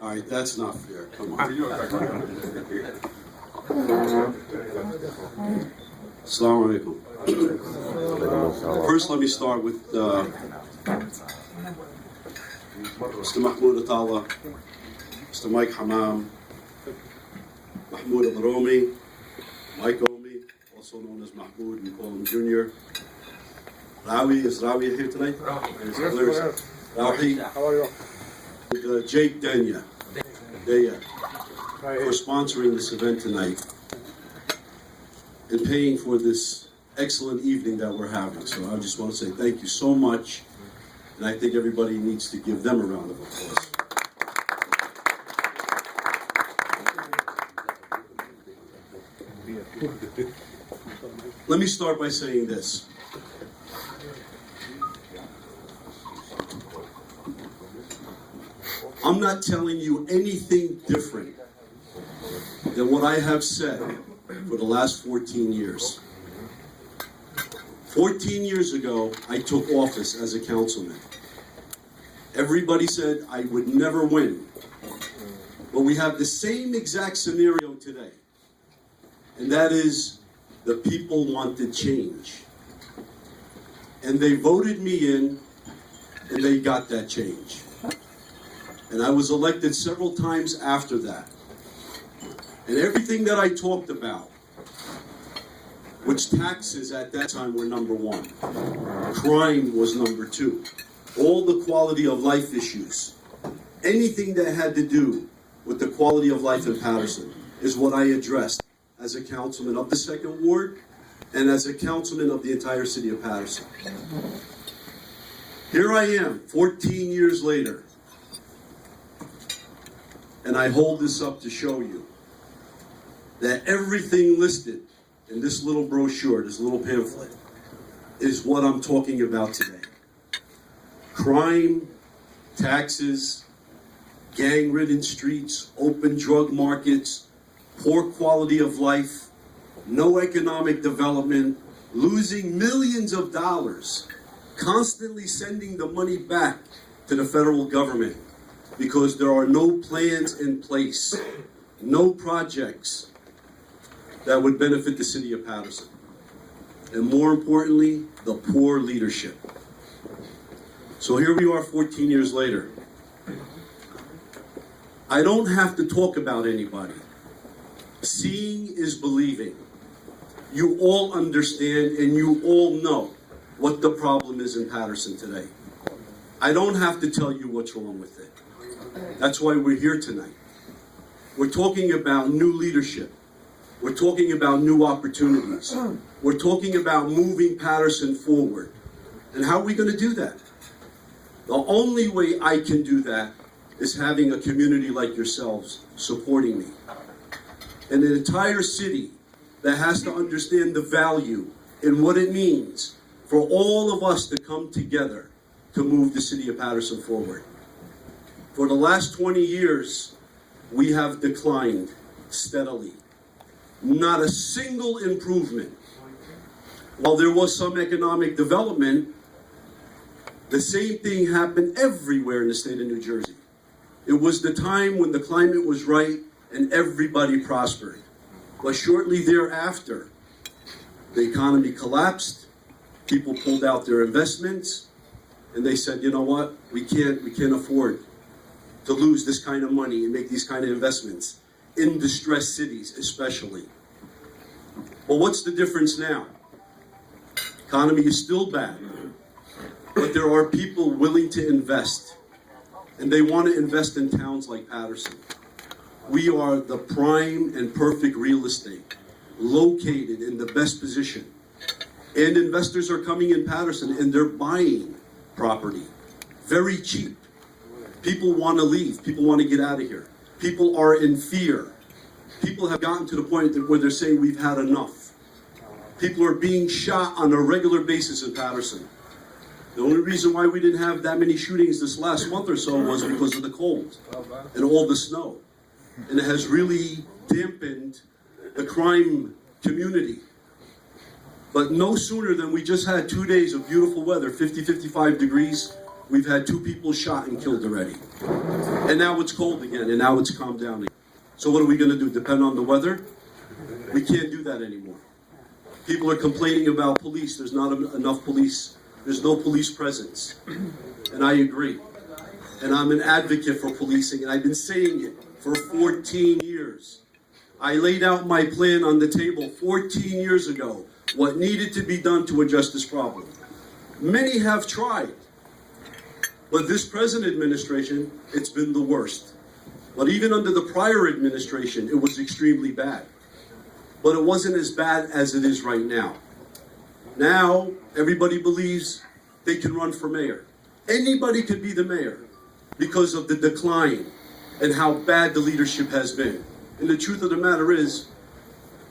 All right, that's not fair. Come on. Assalamu alaikum. First, let me start with Mr. Mahmoud Atala, Mr. Mike Hamam, Mahmoud Al-Romi, Mike Omi, also known as Mahmoud, we call him Junior. Rawi, is Rawi here tonight? Rawi. How are you? And, Jake Denya for sponsoring this event tonight and paying for this excellent evening that we're having. So I just want to say thank you so much, and I think everybody needs to give them a round of applause. Let me start by saying this. I'm not telling you anything different than what I have said for the last 14 years. 14 years ago, I took office as a councilman. Everybody said I would never win. But we have the same exact scenario today. And that is, the people wanted change. And they voted me in, and they got that change. And I was elected several times after that. And everything that I talked about, which taxes at that time were number one, crime was number two, all the quality of life issues, anything that had to do with the quality of life in Paterson is what I addressed as a councilman of the 2nd Ward and as a councilman of the entire city of Paterson. Here I am, 14 years later, and I hold this up to show you that everything listed in this little brochure, this little pamphlet, is what I'm talking about today. Crime, taxes, gang-ridden streets, open drug markets, poor quality of life, no economic development, losing millions of dollars, constantly sending the money back to the federal government because there are no plans in place, no projects that would benefit the city of Paterson. And more importantly, the poor leadership. So here we are 14 years later. I don't have to talk about anybody. Seeing is believing. You all understand and you all know what the problem is in Paterson today. I don't have to tell you what's wrong with it. That's why we're here tonight. We're talking about new leadership. We're talking about new opportunities. We're talking about moving Paterson forward. And how are we going to do that? The only way I can do that is having a community like yourselves supporting me. And an entire city that has to understand the value and what it means for all of us to come together to move the city of Paterson forward. For the last 20 years, we have declined steadily. Not a single improvement. While there was some economic development, the same thing happened everywhere in the state of New Jersey. It was the time when the climate was right and everybody prospered. But shortly thereafter, the economy collapsed, people pulled out their investments, and they said, you know what, we can't afford to lose this kind of money and make these kind of investments in distressed cities especially. Well, what's the difference now? Economy is still bad, but there are people willing to invest, and they want to invest in towns like Paterson. We are the prime and perfect real estate, located in the best position. And investors are coming in Paterson and they're buying property very cheap. People want to leave. People want to get out of here. People are in fear. People have gotten to the point where they're saying we've had enough. People are being shot on a regular basis in Paterson. The only reason why we didn't have that many shootings this last month or so was because of the cold and all the snow. And it has really dampened the crime community. But no sooner than we just had 2 days of beautiful weather, 50, 55 degrees, We've had 2 people shot and killed already. And now it's cold again, and now it's calmed down again. So what are we gonna do, depend on the weather? We can't do that anymore. People are complaining about police. There's not enough police. There's no police presence. And I agree. And I'm an advocate for policing, and I've been saying it for 14 years. I laid out my plan on the table 14 years ago, what needed to be done to address this problem. Many have tried, but this present administration, it's been the worst. But even under the prior administration, it was extremely bad. But it wasn't as bad as it is right now. Now, everybody believes they can run for mayor. Anybody could be the mayor because of the decline and how bad the leadership has been. And the truth of the matter is,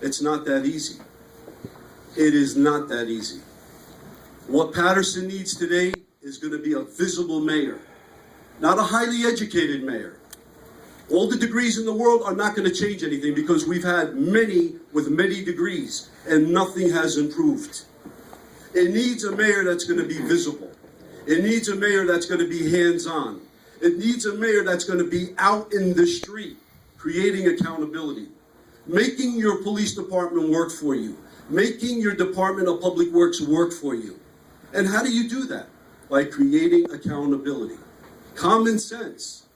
it's not that easy. It is not that easy. What Paterson needs today is going to be a visible mayor, not a highly educated mayor. All the degrees in the world are not going to change anything because we've had many with many degrees and nothing has improved. It needs a mayor that's going to be visible. It needs a mayor that's going to be hands-on. It needs a mayor that's going to be out in the street, creating accountability, making your police department work for you, making your Department of Public Works work for you. And how do you do that? By creating accountability. Common sense.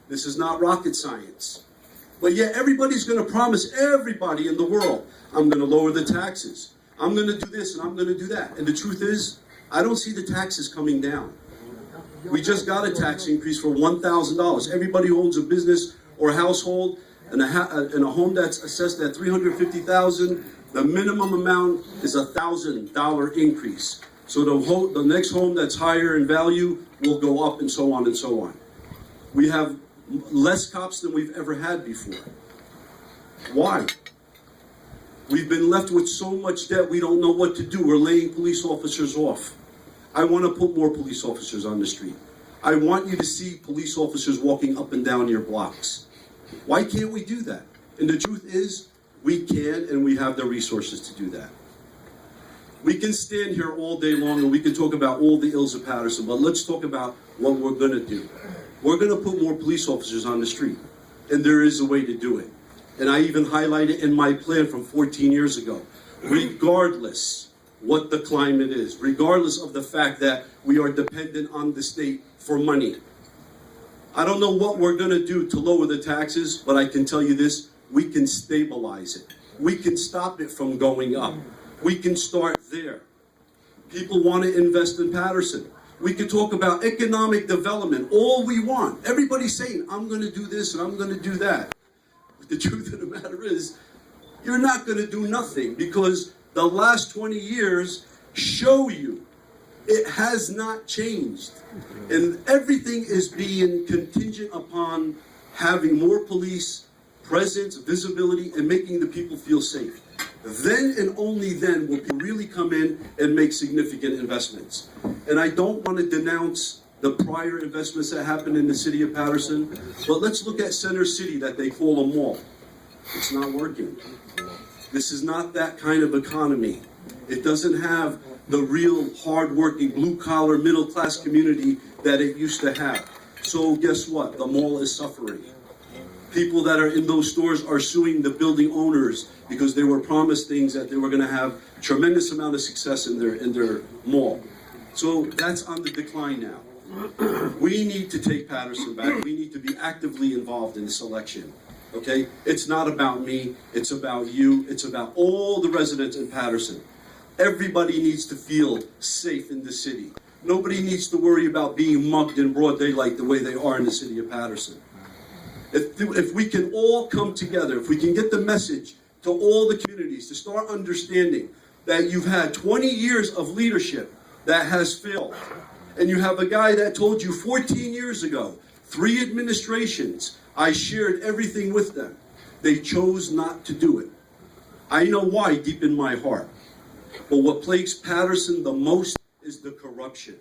This is not rocket science. But yet everybody's going to promise everybody in the world, I'm going to lower the taxes. I'm going to do this and I'm going to do that. And the truth is, I don't see the taxes coming down. We just got a tax increase for $1,000. Everybody who owns a business or household and a home that's assessed at $350,000, the minimum amount is a $1,000 increase. So the next home that's higher in value will go up and so on and so on. We have less cops than we've ever had before. Why? We've been left with so much debt we don't know what to do. We're laying police officers off. I want to put more police officers on the street. I want you to see police officers walking up and down your blocks. Why can't we do that? And the truth is, we can and we have the resources to do that. We can stand here all day long and we can talk about all the ills of Paterson, but let's talk about what we're going to do. We're going to put more police officers on the street, and there is a way to do it. And I even highlighted in my plan from 14 years ago, regardless what the climate is, regardless of the fact that we are dependent on the state for money. I don't know what we're going to do to lower the taxes, but I can tell you this, we can stabilize it. We can stop it from going up. We can start there. People want to invest in Paterson. We can talk about economic development all we want. Everybody's saying, I'm going to do this and I'm going to do that. But the truth of the matter is, you're not going to do nothing because the last 20 years show you it has not changed. And everything is being contingent upon having more police presence, visibility, and making the people feel safe. Then and only then will people really come in and make significant investments. And I don't want to denounce the prior investments that happened in the city of Paterson, but let's look at Center City that they call a mall. It's not working. This is not that kind of economy. It doesn't have the real hard-working, blue-collar, middle-class community that it used to have. So guess what? The mall is suffering. People that are in those stores are suing the building owners because they were promised things that they were going to have tremendous amount of success in their mall. So that's on the decline now. We need to take Paterson back. We need to be actively involved in this election. Okay? It's not about me. It's about you. It's about all the residents in Paterson. Everybody needs to feel safe in the city. Nobody needs to worry about being mugged in broad daylight the way they are in the city of Paterson. If we can all come together, if we can get the message to all the communities to start understanding that you've had 20 years of leadership that has failed, and you have a guy that told you 14 years ago, 3 administrations, I shared everything with them. They chose not to do it. I know why deep in my heart. But what plagues Paterson the most is the corruption.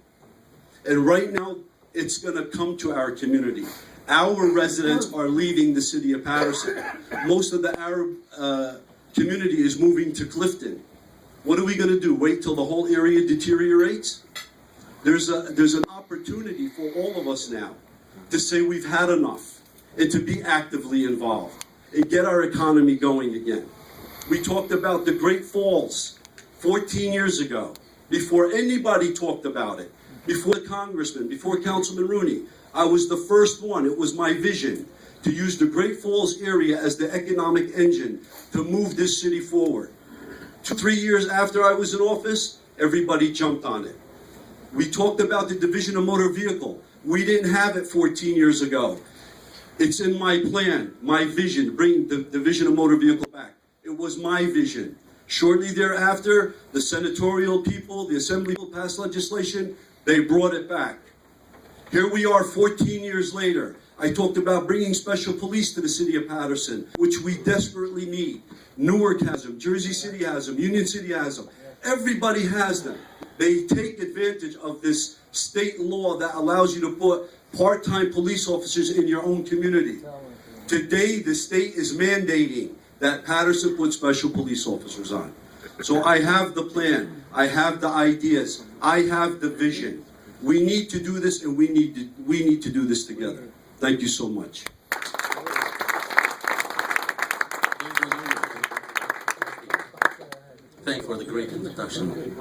And right now, it's going to come to our community. Our residents are leaving the city of Paterson. Most of the Arab community is moving to Clifton. What are we going to do? Wait till the whole area deteriorates? There's an opportunity for all of us now to say we've had enough and to be actively involved and get our economy going again. We talked about the Great Falls 14 years ago, before anybody talked about it, before the congressman, before Councilman Rooney. I was the first one. It was my vision to use the Great Falls area as the economic engine to move this city forward. 3 years after I was in office, everybody jumped on it. We talked about the Division of Motor Vehicle. We didn't have it 14 years ago. It's in my plan, my vision, to bring the Division of Motor Vehicle back. It was my vision. Shortly thereafter, the senatorial people, the assembly people passed legislation. They brought it back. Here we are 14 years later. I talked about bringing special police to the city of Paterson, which we desperately need. Newark has them, Jersey City has them, Union City has them. Everybody has them. They take advantage of this state law that allows you to put part-time police officers in your own community. Today, the state is mandating that Paterson put special police officers on. So I have the plan. I have the ideas. I have the vision. We need to do this, and we need to do this together. Thank you so much. Thank you for the great introduction.